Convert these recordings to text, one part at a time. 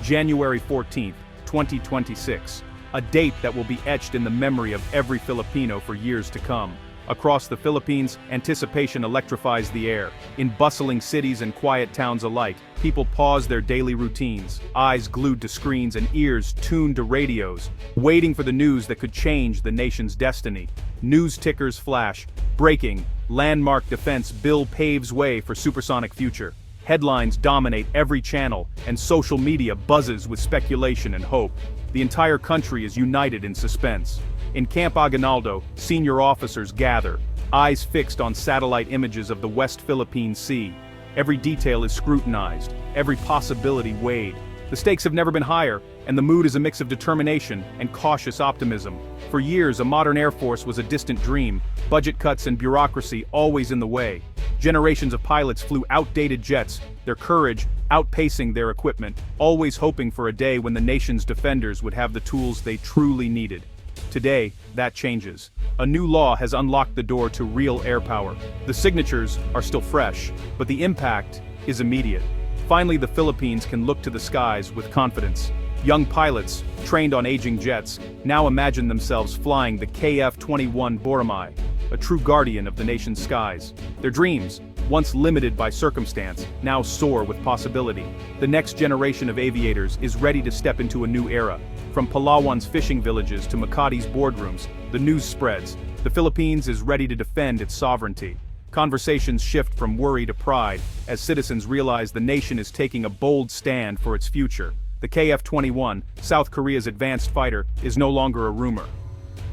January 14th, 2026, a date that will be etched in the memory of every Filipino for years to come. Across the Philippines, anticipation electrifies the air. In bustling cities and quiet towns alike, people pause their daily routines, eyes glued to screens and ears tuned to radios, waiting for the news that could change the nation's destiny. News tickers flash. Breaking, landmark defense bill paves way for supersonic future. Headlines dominate every channel, and social media buzzes with speculation and hope. The entire country is united in suspense. In Camp Aguinaldo, senior officers gather, eyes fixed on satellite images of the West Philippine Sea. Every detail is scrutinized, every possibility weighed. The stakes have never been higher, and the mood is a mix of determination and cautious optimism. For years, a modern air force was a distant dream, budget cuts and bureaucracy always in the way. Generations of pilots flew outdated jets, their courage outpacing their equipment, always hoping for a day when the nation's defenders would have the tools they truly needed. Today, that changes. A new law has unlocked the door to real air power. The signatures are still fresh, but the impact is immediate. Finally, the Philippines can look to the skies with confidence. Young pilots, trained on aging jets, now imagine themselves flying the KF-21 Boramae, a true guardian of the nation's skies. Their dreams, once limited by circumstance, now soar with possibility. The next generation of aviators is ready to step into a new era. From Palawan's fishing villages to Makati's boardrooms, the news spreads. The Philippines is ready to defend its sovereignty. Conversations shift from worry to pride as citizens realize the nation is taking a bold stand for its future. The KF-21, South Korea's advanced fighter, is no longer a rumor.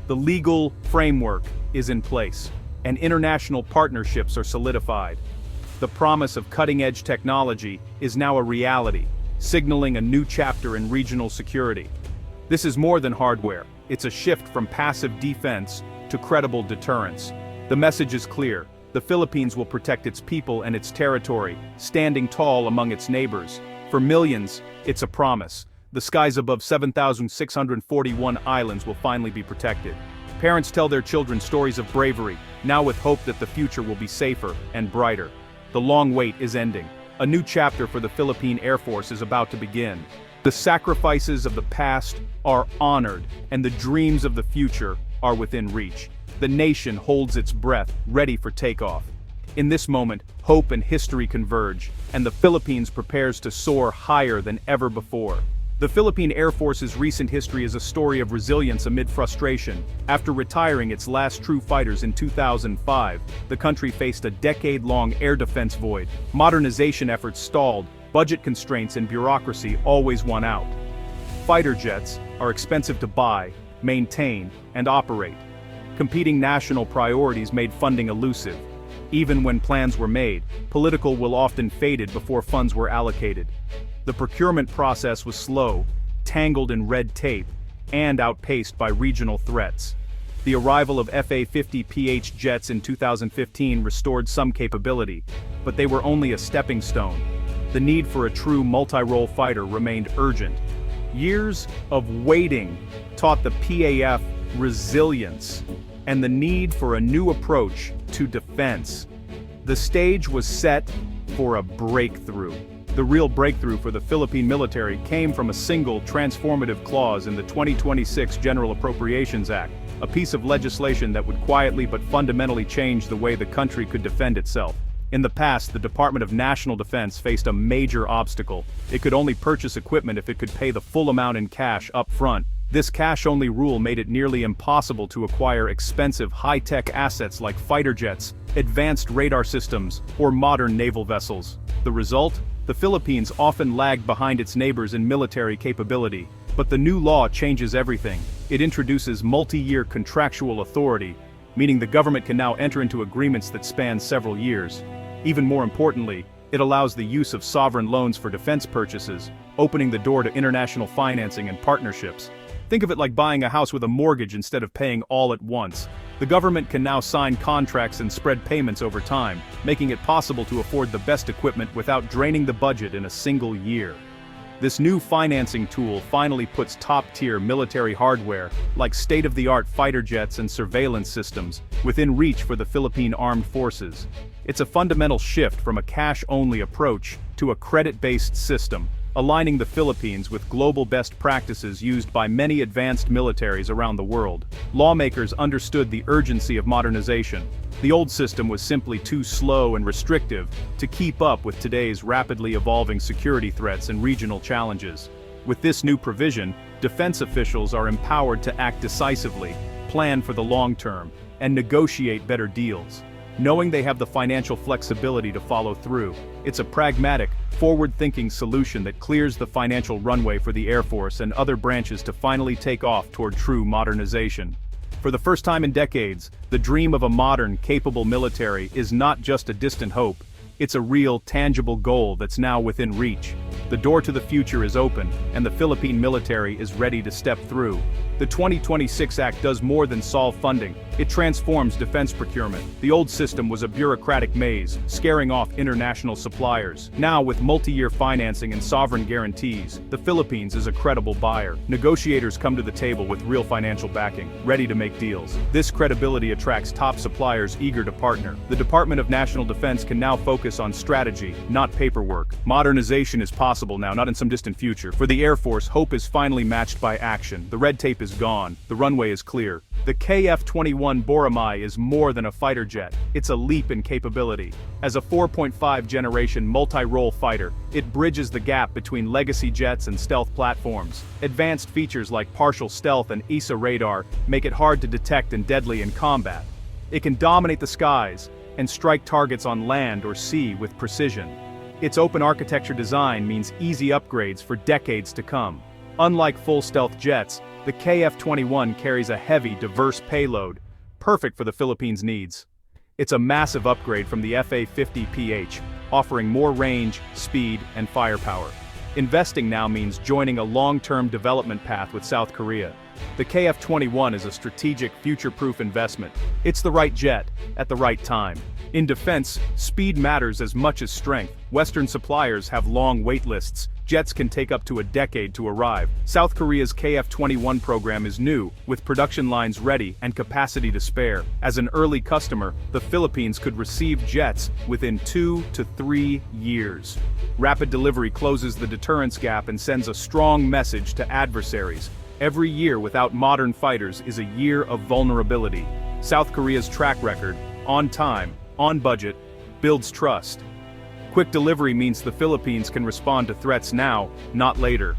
The legal framework is in place, and international partnerships are solidified. The promise of cutting-edge technology is now a reality, signaling a new chapter in regional security. This is more than hardware. It's a shift from passive defense to credible deterrence. The message is clear. The Philippines will protect its people and its territory, standing tall among its neighbors. For millions, it's a promise. The skies above 7,641 islands will finally be protected. Parents tell their children stories of bravery, now with hope that the future will be safer and brighter. The long wait is ending. A new chapter for the Philippine Air Force is about to begin. The sacrifices of the past are honored, and the dreams of the future are within reach. The nation holds its breath, ready for takeoff. In this moment, hope and history converge, and the Philippines prepares to soar higher than ever before. The Philippine Air Force's recent history is a story of resilience amid frustration. After retiring its last true fighters in 2005, the country faced a decade-long air defense void. Modernization efforts stalled, budget constraints and bureaucracy always won out. Fighter jets are expensive to buy, maintain, and operate. Competing national priorities made funding elusive. Even when plans were made, political will often faded before funds were allocated. The procurement process was slow, tangled in red tape, and outpaced by regional threats. The arrival of FA-50PH jets in 2015 restored some capability, but they were only a stepping stone. The need for a true multi-role fighter remained urgent. Years of waiting taught the PAF resilience and the need for a new approach to defense. The stage was set for a breakthrough. The real breakthrough for the Philippine military came from a single transformative clause in the 2026 General Appropriations Act, a piece of legislation that would quietly but fundamentally change the way the country could defend itself. In the past, the Department of National Defense faced a major obstacle. It could only purchase equipment if it could pay the full amount in cash up front. This cash-only rule made it nearly impossible to acquire expensive high-tech assets like fighter jets, advanced radar systems, or modern naval vessels. The result? The Philippines often lagged behind its neighbors in military capability. But the new law changes everything. It introduces multi-year contractual authority, meaning the government can now enter into agreements that span several years. Even more importantly, it allows the use of sovereign loans for defense purchases, opening the door to international financing and partnerships. Think of it like buying a house with a mortgage instead of paying all at once. The government can now sign contracts and spread payments over time, making it possible to afford the best equipment without draining the budget in a single year. This new financing tool finally puts top-tier military hardware, like state-of-the-art fighter jets and surveillance systems, within reach for the Philippine Armed Forces. It's a fundamental shift from a cash-only approach to a credit-based system, aligning the Philippines with global best practices used by many advanced militaries around the world. Lawmakers understood the urgency of modernization. The old system was simply too slow and restrictive to keep up with today's rapidly evolving security threats and regional challenges. With this new provision, defense officials are empowered to act decisively, plan for the long term, and negotiate better deals. Knowing they have the financial flexibility to follow through, it's a pragmatic, forward-thinking solution that clears the financial runway for the Air Force and other branches to finally take off toward true modernization. For the first time in decades, the dream of a modern, capable military is not just a distant hope, it's a real, tangible goal that's now within reach. The door to the future is open, and the Philippine military is ready to step through. The 2026 Act does more than solve funding, it transforms defense procurement. The old system was a bureaucratic maze, scaring off international suppliers. Now, with multi-year financing and sovereign guarantees, the Philippines is a credible buyer. Negotiators come to the table with real financial backing, ready to make deals. This credibility attracts top suppliers eager to partner. The Department of National Defense can now focus on strategy, not paperwork. Modernization is possible now, not in some distant future. For the Air Force, hope is finally matched by action. The red tape is gone, the runway is clear. The KF-21 Boramae is more than a fighter jet, it's a leap in capability. As a 4.5 generation multi-role fighter, it bridges the gap between legacy jets and stealth platforms. Advanced features like partial stealth and ESA radar make it hard to detect and deadly in combat. It can dominate the skies and strike targets on land or sea with precision. Its open architecture design means easy upgrades for decades to come. Unlike full stealth jets, the KF-21 carries a heavy, diverse payload, perfect for the Philippines' needs. It's a massive upgrade from the FA-50PH, offering more range, speed, and firepower. Investing now means joining a long-term development path with South Korea. The KF-21 is a strategic, future-proof investment. It's the right jet, at the right time. In defense, speed matters as much as strength. Western suppliers have long wait lists. Jets can take up to a decade to arrive. South Korea's KF-21 program is new, with production lines ready and capacity to spare. As an early customer, the Philippines could receive jets within 2 to 3 years. Rapid delivery closes the deterrence gap and sends a strong message to adversaries. Every year without modern fighters is a year of vulnerability. South Korea's track record, on time, on budget, builds trust. Quick delivery means the Philippines can respond to threats now, not later.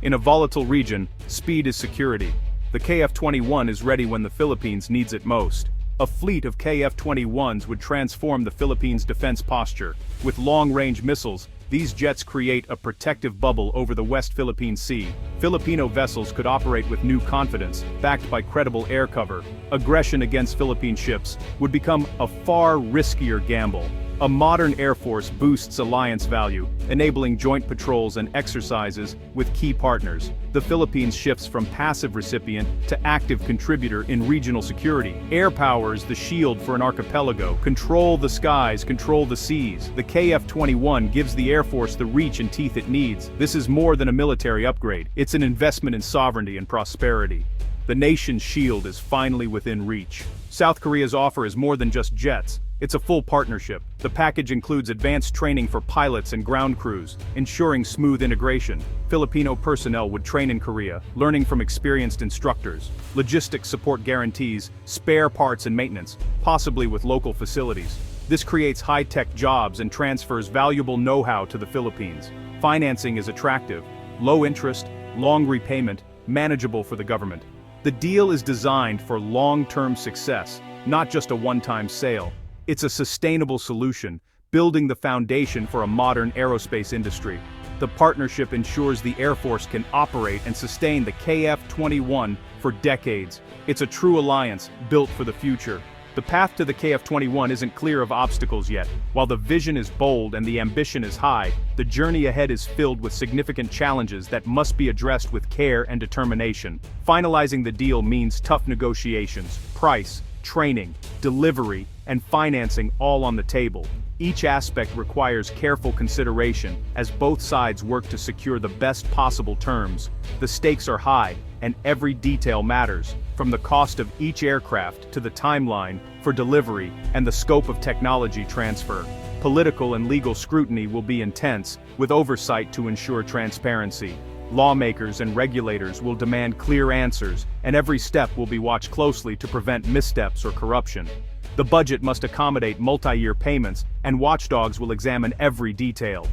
In a volatile region, speed is security. The KF-21 is ready when the Philippines needs it most. A fleet of KF-21s would transform the Philippines' defense posture. With long-range missiles, these jets create a protective bubble over the West Philippine Sea. Filipino vessels could operate with new confidence, backed by credible air cover. Aggression against Philippine ships would become a far riskier gamble. A modern Air Force boosts alliance value, enabling joint patrols and exercises with key partners. The Philippines shifts from passive recipient to active contributor in regional security. Air power is the shield for an archipelago. Control the skies, control the seas. The KF-21 gives the Air Force the reach and teeth it needs. This is more than a military upgrade. It's an investment in sovereignty and prosperity. The nation's shield is finally within reach. South Korea's offer is more than just jets. It's a full partnership. The package includes advanced training for pilots and ground crews, ensuring smooth integration. Filipino personnel would train in Korea, learning from experienced instructors. Logistics support guarantees spare parts and maintenance, possibly with local facilities. This creates high-tech jobs and transfers valuable know-how to the Philippines. Financing is attractive, low interest, long repayment, manageable for the government. The deal is designed for long-term success, not just a one-time sale. It's a sustainable solution, building the foundation for a modern aerospace industry. The partnership ensures the Air Force can operate and sustain the KF-21 for decades. It's a true alliance, built for the future. The path to the KF-21 isn't clear of obstacles yet. While the vision is bold and the ambition is high, the journey ahead is filled with significant challenges that must be addressed with care and determination. Finalizing the deal means tough negotiations, price, training, delivery, and financing all on the table. Each aspect requires careful consideration as both sides work to secure the best possible terms. The stakes are high, and every detail matters, from the cost of each aircraft to the timeline for delivery and the scope of technology transfer. Political and legal scrutiny will be intense, with oversight to ensure transparency. Lawmakers and regulators will demand clear answers, and every step will be watched closely to prevent missteps or corruption. The budget must accommodate multi-year payments, and watchdogs will examine every detail.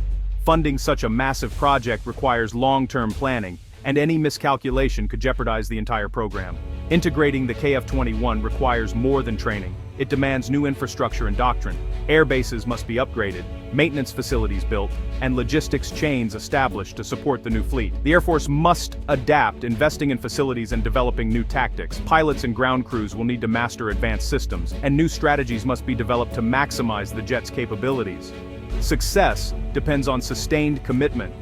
Funding such a massive project requires long-term planning, and any miscalculation could jeopardize the entire program. Integrating the KF-21 requires more than training. It demands new infrastructure and doctrine. Air bases must be upgraded, maintenance facilities built, and logistics chains established to support the new fleet. The Air Force must adapt, investing in facilities and developing new tactics. Pilots and ground crews will need to master advanced systems, and new strategies must be developed to maximize the jet's capabilities. Success depends on sustained commitment.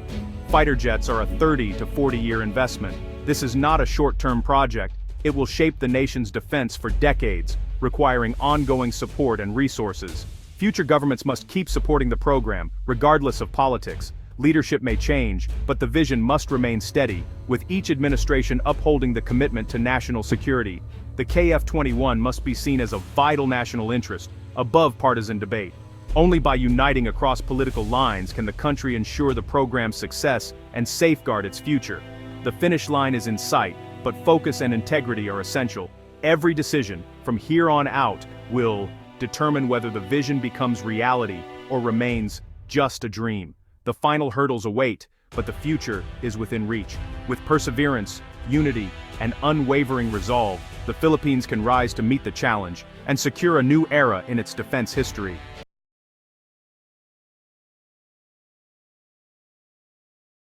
Fighter jets are a 30 to 40-year investment. This is not a short-term project. It will shape the nation's defense for decades, requiring ongoing support and resources. Future governments must keep supporting the program, regardless of politics. Leadership may change, but the vision must remain steady, with each administration upholding the commitment to national security. The KF-21 must be seen as a vital national interest, above partisan debate. Only by uniting across political lines can the country ensure the program's success and safeguard its future. The finish line is in sight, but focus and integrity are essential. Every decision, from here on out, will determine whether the vision becomes reality or remains just a dream. The final hurdles await, but the future is within reach. With perseverance, unity, and unwavering resolve, the Philippines can rise to meet the challenge and secure a new era in its defense history.